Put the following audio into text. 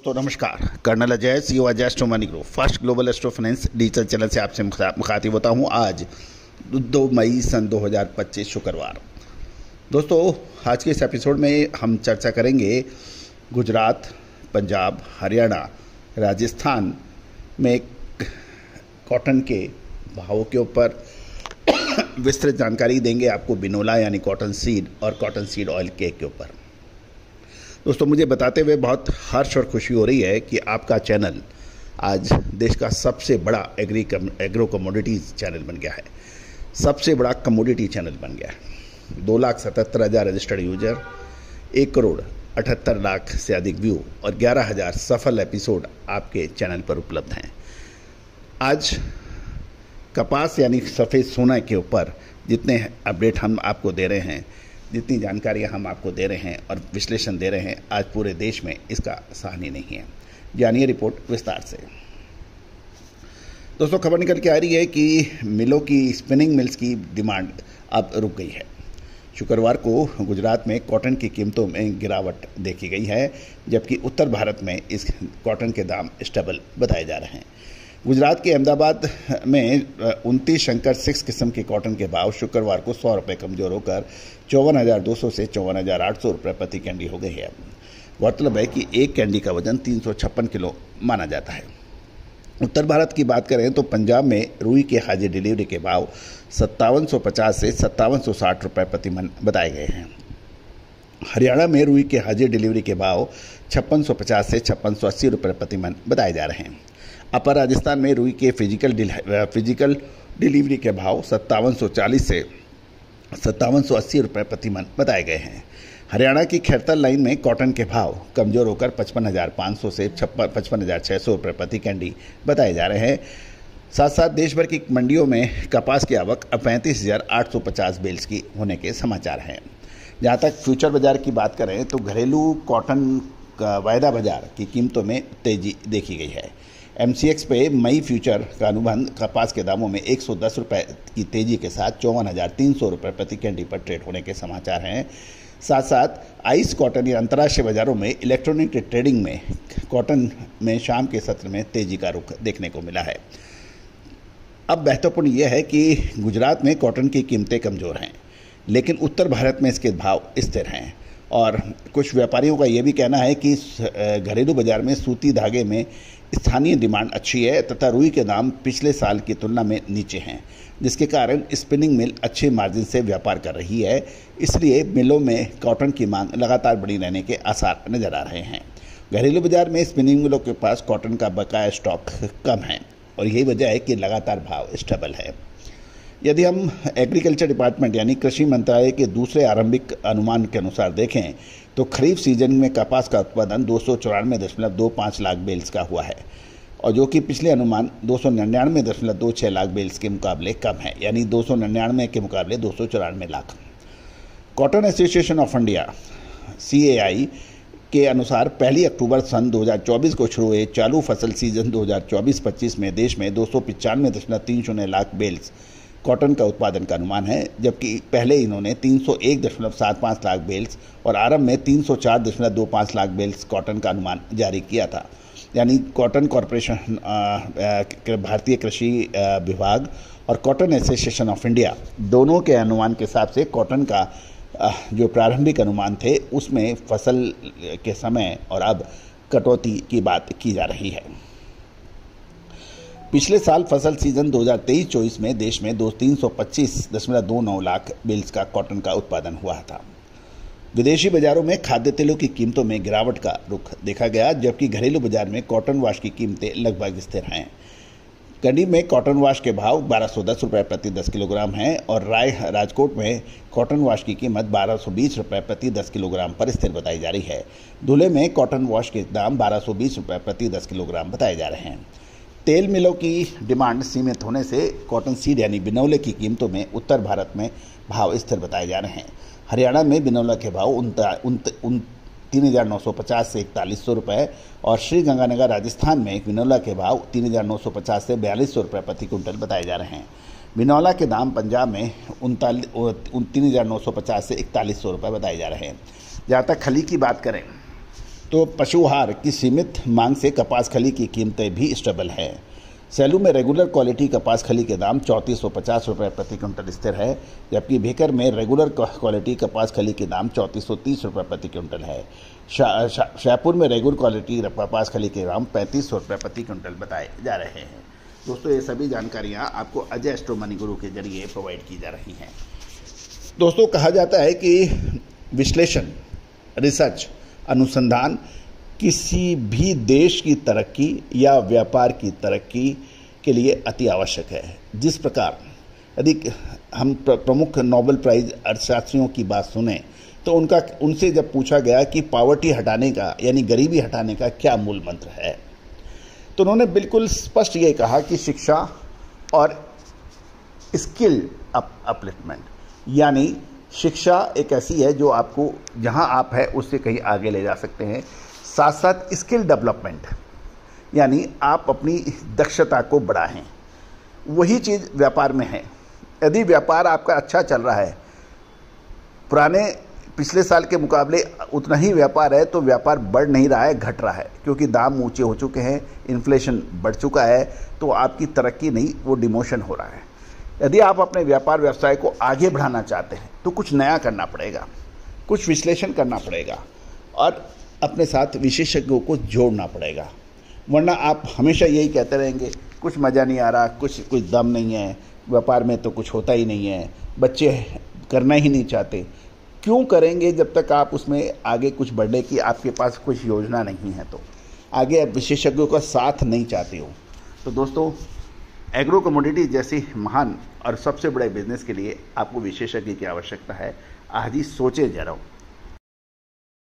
दोस्तों नमस्कार। Colonel Ajay, CEO Ajay astro money group first global astro finance digital channel से आपसे मुखातिब होता हूं। आज 2 मई सन 2025 शुक्रवार। दोस्तों आज के इस एपिसोड में हम चर्चा करेंगे गुजरात, पंजाब, हरियाणा, राजस्थान में कॉटन के भावों के ऊपर विस्तृत जानकारी देंगे आपको बिनोला यानी कॉटन सीड और कॉटन सीड ऑयल के ऊपर। दोस्तों मुझे बताते हुए बहुत हर्ष और खुशी हो रही है कि आपका चैनल आज देश का सबसे बड़ा एग्रो कमोडिटीज़ चैनल बन गया है, सबसे बड़ा कमोडिटी चैनल बन गया है। 2,77,000 रजिस्टर्ड यूजर, 1,78,00,000 से अधिक व्यू और 11,000 सफल एपिसोड आपके चैनल पर उपलब्ध हैं। आज कपास यानी सफ़ेद सोना के ऊपर जितने अपडेट हम आपको दे रहे हैं, जितनी जानकारियाँ हम आपको दे रहे हैं और विश्लेषण दे रहे हैं, आज पूरे देश में इसका सराहनीय नहीं है। जानिए रिपोर्ट विस्तार से। दोस्तों खबर निकल के आ रही है कि मिलों की स्पिनिंग मिल्स की डिमांड अब रुक गई है। शुक्रवार को गुजरात में कॉटन की कीमतों में गिरावट देखी गई है, जबकि उत्तर भारत में इस कॉटन के दाम स्टेबल बताए जा रहे हैं। गुजरात के अहमदाबाद में 29 शंकर 6 किस्म के कॉटन के भाव शुक्रवार को 100 रुपये कमजोर होकर 54,200 से 54,800 रुपये प्रति कैंडी हो गई है। गौरतलब है कि एक कैंडी का वजन 356 किलो माना जाता है। उत्तर भारत की बात करें तो पंजाब में रुई के हाजिर डिलीवरी के भाव 5750 से 5760 रुपये प्रति मन बताए गए हैं। हरियाणा में रुई के हाजिर डिलीवरी के भाव 5650 से 5680 रुपये प्रति मन बताए जा रहे हैं। अपर राजस्थान में रुई के फिजिकल डिलीवरी के भाव 5740 से 5780 रुपये प्रति मन बताए गए हैं। हरियाणा की खैरतल लाइन में कॉटन के भाव कमजोर होकर 55,500 से 55,600 रुपये प्रति कैंडी बताए जा रहे हैं। साथ साथ देश भर की मंडियों में कपास की आवक अब 35,850 बेल्स की होने के समाचार हैं। जहाँ तक फ्यूचर बाजार की बात करें तो घरेलू कॉटन का वायदा बाजार की कीमतों में तेजी देखी गई है। MCX पे मई फ्यूचर का अनुबंध कपास के दामों में 110 रुपये की तेजी के साथ 54,300 रुपये प्रति कैंडी पर ट्रेड होने के समाचार हैं। साथ साथ आइस कॉटन या अंतर्राष्ट्रीय बाजारों में इलेक्ट्रॉनिक ट्रेडिंग में कॉटन में शाम के सत्र में तेजी का रुख देखने को मिला है। अब महत्वपूर्ण यह है कि गुजरात में कॉटन की कीमतें कमज़ोर हैं, लेकिन उत्तर भारत में इसके भाव स्थिर हैं और कुछ व्यापारियों का यह भी कहना है कि घरेलू बाजार में सूती धागे में स्थानीय डिमांड अच्छी है तथा रुई के दाम पिछले साल की तुलना में नीचे हैं, जिसके कारण स्पिनिंग मिल अच्छे मार्जिन से व्यापार कर रही है। इसलिए मिलों में कॉटन की मांग लगातार बढ़ी रहने के आसार नजर आ रहे हैं। घरेलू बाजार में स्पिनिंग मिलों के पास कॉटन का बकाया स्टॉक कम है और यही वजह है कि लगातार भाव स्टेबल है। यदि हम एग्रीकल्चर डिपार्टमेंट यानी कृषि मंत्रालय के दूसरे आरंभिक अनुमान के अनुसार देखें तो खरीफ सीजन में कपास का उत्पादन 294.25 लाख बेल्स का हुआ है और जो कि पिछले अनुमान 299.26 लाख बेल्स के मुकाबले कम है, यानी 299 के मुकाबले 294 lakh. Cotton association of India CAI के अनुसार 1 अक्टूबर सन 2024 को शुरू हुए चालू फसल सीजन 2024-25 में देश में 295.30 लाख बेल्स कॉटन का उत्पादन का अनुमान है, जबकि पहले इन्होंने 301.75 लाख बेल्स और आरंभ में 304.25 लाख बेल्स कॉटन का अनुमान जारी किया था। यानी कॉटन कॉरपोरेशन, भारतीय कृषि विभाग और कॉटन एसोसिएशन ऑफ इंडिया दोनों के अनुमान के हिसाब से कॉटन का जो प्रारंभिक अनुमान थे उसमें फसल के समय और अब कटौती की बात की जा रही है। पिछले साल फसल सीजन 2023-24 में देश में 325.29 लाख बेल्स का कॉटन का उत्पादन हुआ था। विदेशी बाजारों में खाद्य तेलों की कीमतों में गिरावट का रुख देखा गया, जबकि घरेलू बाजार में कॉटन वाश की कीमतें लगभग स्थिर हैं। कंडी में कॉटन वाश के भाव 1,210 रुपये प्रति 10 किलोग्राम हैं और राजकोट में कॉटन वाश की कीमत 1,220 रुपये प्रति 10 किलोग्राम पर स्थिर बताई जा रही है। धुले में कॉटन वाश के दाम 1,220 रुपये प्रति 10 किलोग्राम बताए जा रहे हैं। तेल मिलों की डिमांड सीमित होने से कॉटन सीड यानी बिनौले की कीमतों में उत्तर भारत में भाव स्थिर बताए जा रहे हैं। हरियाणा में बिनौला के भाव 3,950 से 4,100 रुपये और श्रीगंगानगर राजस्थान में बिनौला के भाव 3,950 से 4,200 रुपये प्रति कुंटल बताए जा रहे हैं। बिनौला के दाम पंजाब में 3,950 से 4,100 रुपये बताए जा रहे हैं। जहाँ तक खली की बात करें तो पशुहार की सीमित मांग से कपास खली की कीमतें भी स्टेबल हैं। सैलू में रेगुलर क्वालिटी कपास खली के दाम 3450 रुपये प्रति क्विंटल स्थिर है, जबकि भीकर में रेगुलर क्वालिटी कपास खली के दाम 3430 रुपये प्रति क्विंटल है। शाहपुर में रेगुलर क्वालिटी कपास खली के दाम 3500 रुपये प्रति क्विंटल बताए जा रहे हैं। दोस्तों, ये सभी जानकारियाँ आपको अजय एस्ट्रो मनी गुरु के जरिए प्रोवाइड की जा रही हैं। दोस्तों, कहा जाता है कि विश्लेषण, रिसर्च, अनुसंधान किसी भी देश की तरक्की या व्यापार की तरक्की के लिए अति आवश्यक है। जिस प्रकार यदि हम प्रमुख नोबेल प्राइज अर्थशास्त्रियों की बात सुने तो उनसे जब पूछा गया कि पॉवर्टी हटाने का यानी गरीबी हटाने का क्या मूल मंत्र है, तो उन्होंने बिल्कुल स्पष्ट ये कहा कि शिक्षा और स्किल अपलिफ्टमेंट, यानी शिक्षा एक ऐसी है जो आपको जहां आप है उससे कहीं आगे ले जा सकते हैं। साथ साथ स्किल डेवलपमेंट, यानी आप अपनी दक्षता को बढ़ाएं। वही चीज़ व्यापार में है। यदि व्यापार आपका अच्छा चल रहा है, पिछले साल के मुकाबले उतना ही व्यापार है, तो व्यापार बढ़ नहीं रहा है, घट रहा है, क्योंकि दाम ऊंचे हो चुके हैं, इन्फ्लेशन बढ़ चुका है, तो आपकी तरक्की नहीं, वो डिमोशन हो रहा है। यदि आप अपने व्यापार व्यवसाय को आगे बढ़ाना चाहते हैं तो कुछ नया करना पड़ेगा, कुछ विश्लेषण करना पड़ेगा और अपने साथ विशेषज्ञों को जोड़ना पड़ेगा। वरना आप हमेशा यही कहते रहेंगे कुछ मज़ा नहीं आ रहा, कुछ दम नहीं है, व्यापार में तो कुछ होता ही नहीं है, बच्चे करना ही नहीं चाहते। क्यों करेंगे जब तक आप उसमें आगे कुछ बढ़ने की आपके पास कुछ योजना नहीं है, तो आगे आप विशेषज्ञों का साथ नहीं चाहते हो। तो दोस्तों, एग्रो कमोडिटी जैसी महान और सबसे बड़े बिजनेस के लिए आपको विशेषज्ञ की आवश्यकता है। आज ही सोचे जरा।